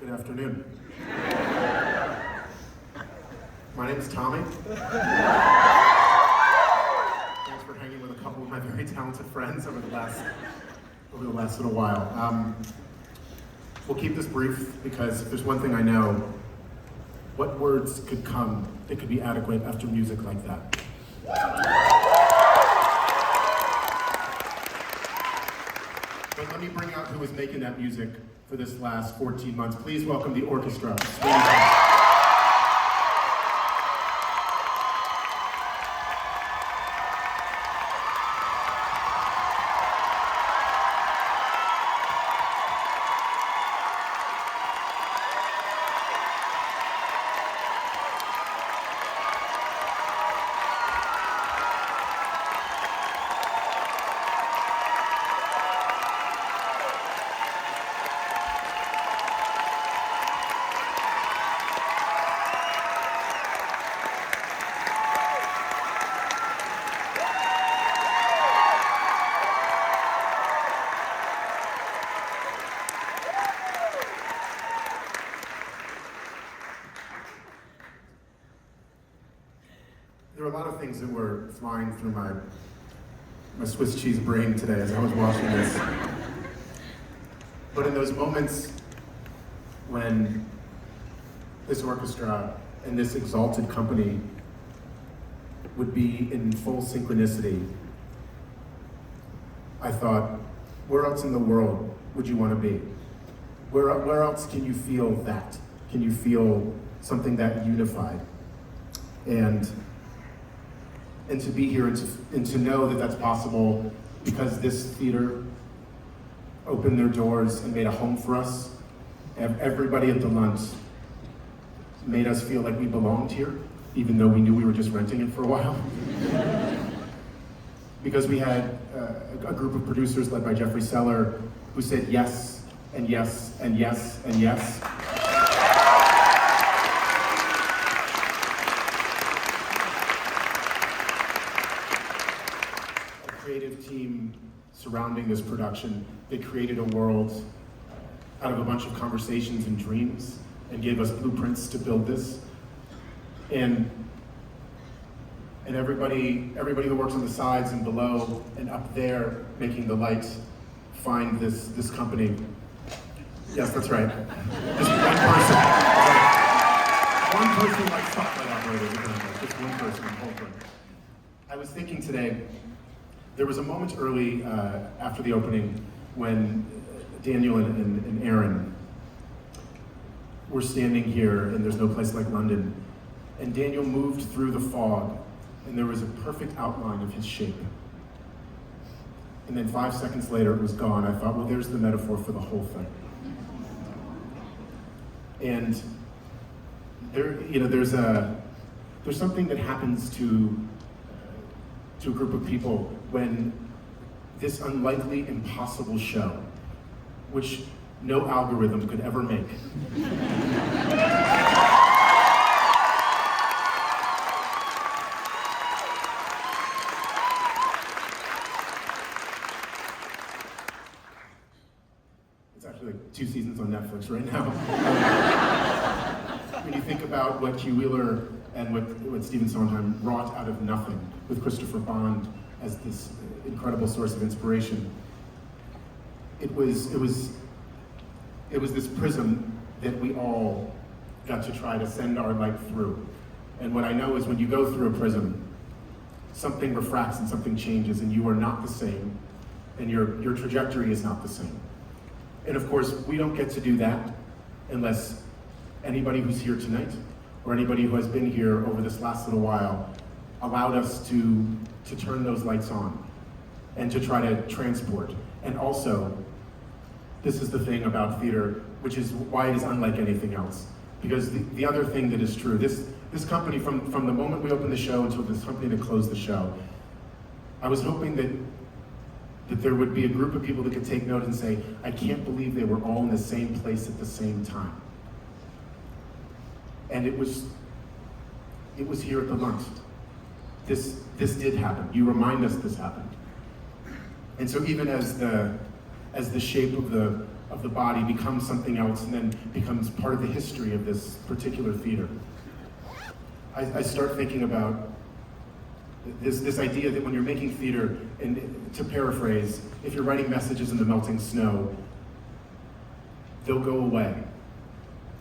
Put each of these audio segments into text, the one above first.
Good afternoon. My name is Tommy. Thanks for hanging with a couple of my very talented friends over the last little while. We'll keep this brief because if there's one thing I know, what words could come that could be adequate after music like that? But let me bring out who was making that music for this last 14 months. Please welcome the orchestra. Sweeney. There were a lot of things that were flying through my Swiss cheese brain today as I was watching this. But in those moments when this orchestra and this exalted company would be in full synchronicity, I thought, where else in the world would you want to be? Where else can you feel that? Can you feel something that unified? And to be here and to know that that's possible because this theater opened their doors and made a home for us. Everybody at the Lunt made us feel like we belonged here, even though we knew we were just renting it for a while. Because we had a group of producers led by Jeffrey Seller who said yes, and yes, and yes, and yes. Creative team surrounding this production. They created a world out of a bunch of conversations and dreams and gave us blueprints to build this. And everybody who works on the sides and below and up there making the light find this company. Yes, that's right. Just one person. One person like spotlight operator. Just one person, the whole thing. I was thinking today, there was a moment early after the opening when Daniel and Aaron were standing here, and there's no place like London, and Daniel moved through the fog, and there was a perfect outline of his shape. And then 5 seconds later, it was gone. I thought, well, there's the metaphor for the whole thing. And there's something that happens to a group of people when this unlikely, impossible show, which no algorithm could ever make, it's actually like 2 seasons on Netflix right now. When you think about what Hugh Wheeler and what Stephen Sondheim wrought out of nothing with Christopher Bond as this incredible source of inspiration, it was this prism that we all got to try to send our light through. And what I know is when you go through a prism, something refracts and something changes, and you are not the same, and your trajectory is not the same. And of course, we don't get to do that unless anybody who's here tonight, or anybody who has been here over this last little while, allowed us to turn those lights on and to try to transport. And also, this is the thing about theater, which is why it is unlike anything else. Because the other thing that is true, this company, from the moment we opened the show until this company that closed the show, I was hoping that there would be a group of people that could take note and say, I can't believe they were all in the same place at the same time. And it was here at the Lunt. This did happen. You remind us this happened. And so even as the shape of of the body becomes something else and then becomes part of the history of this particular theater. I start thinking about this idea that when you're making theater, and to paraphrase, if you're writing messages in the melting snow, they'll go away.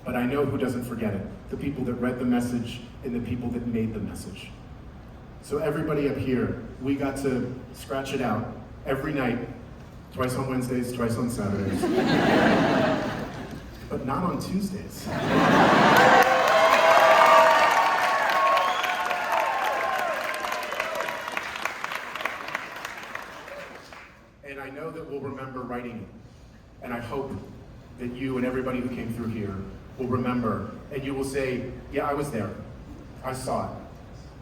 But I know who doesn't forget it. The people that read the message and the people that made the message. So everybody up here, we got to scratch it out every night, twice on Wednesdays, twice on Saturdays. But not on Tuesdays. And I know that we'll remember writing it. And I hope that you and everybody who came through here will remember, and you will say, yeah, I was there. I saw it.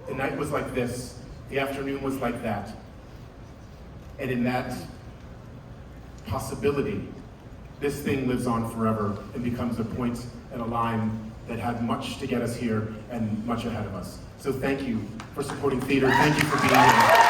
The night was like this. The afternoon was like that. And in that possibility, this thing lives on forever and becomes a point and a line that had much to get us here and much ahead of us. So thank you for supporting theater. Thank you for being here.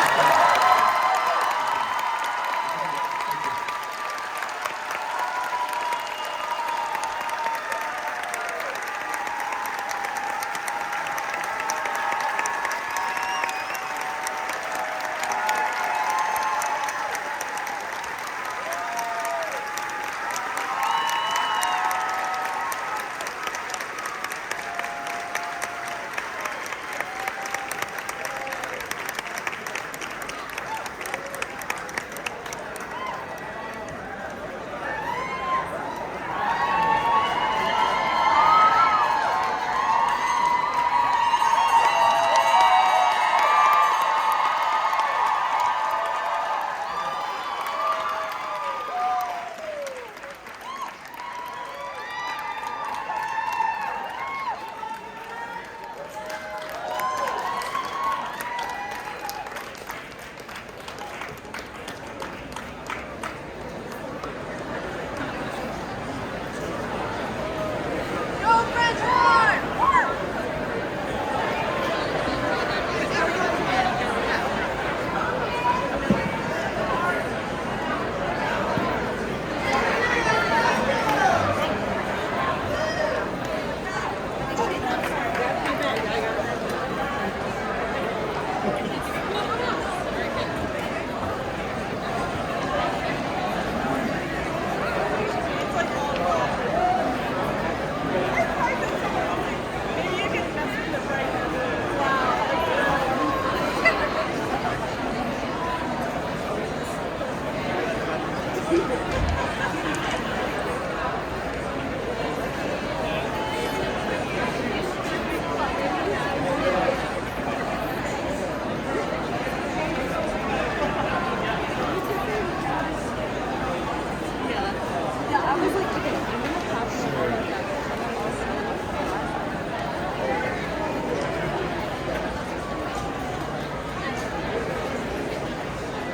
People.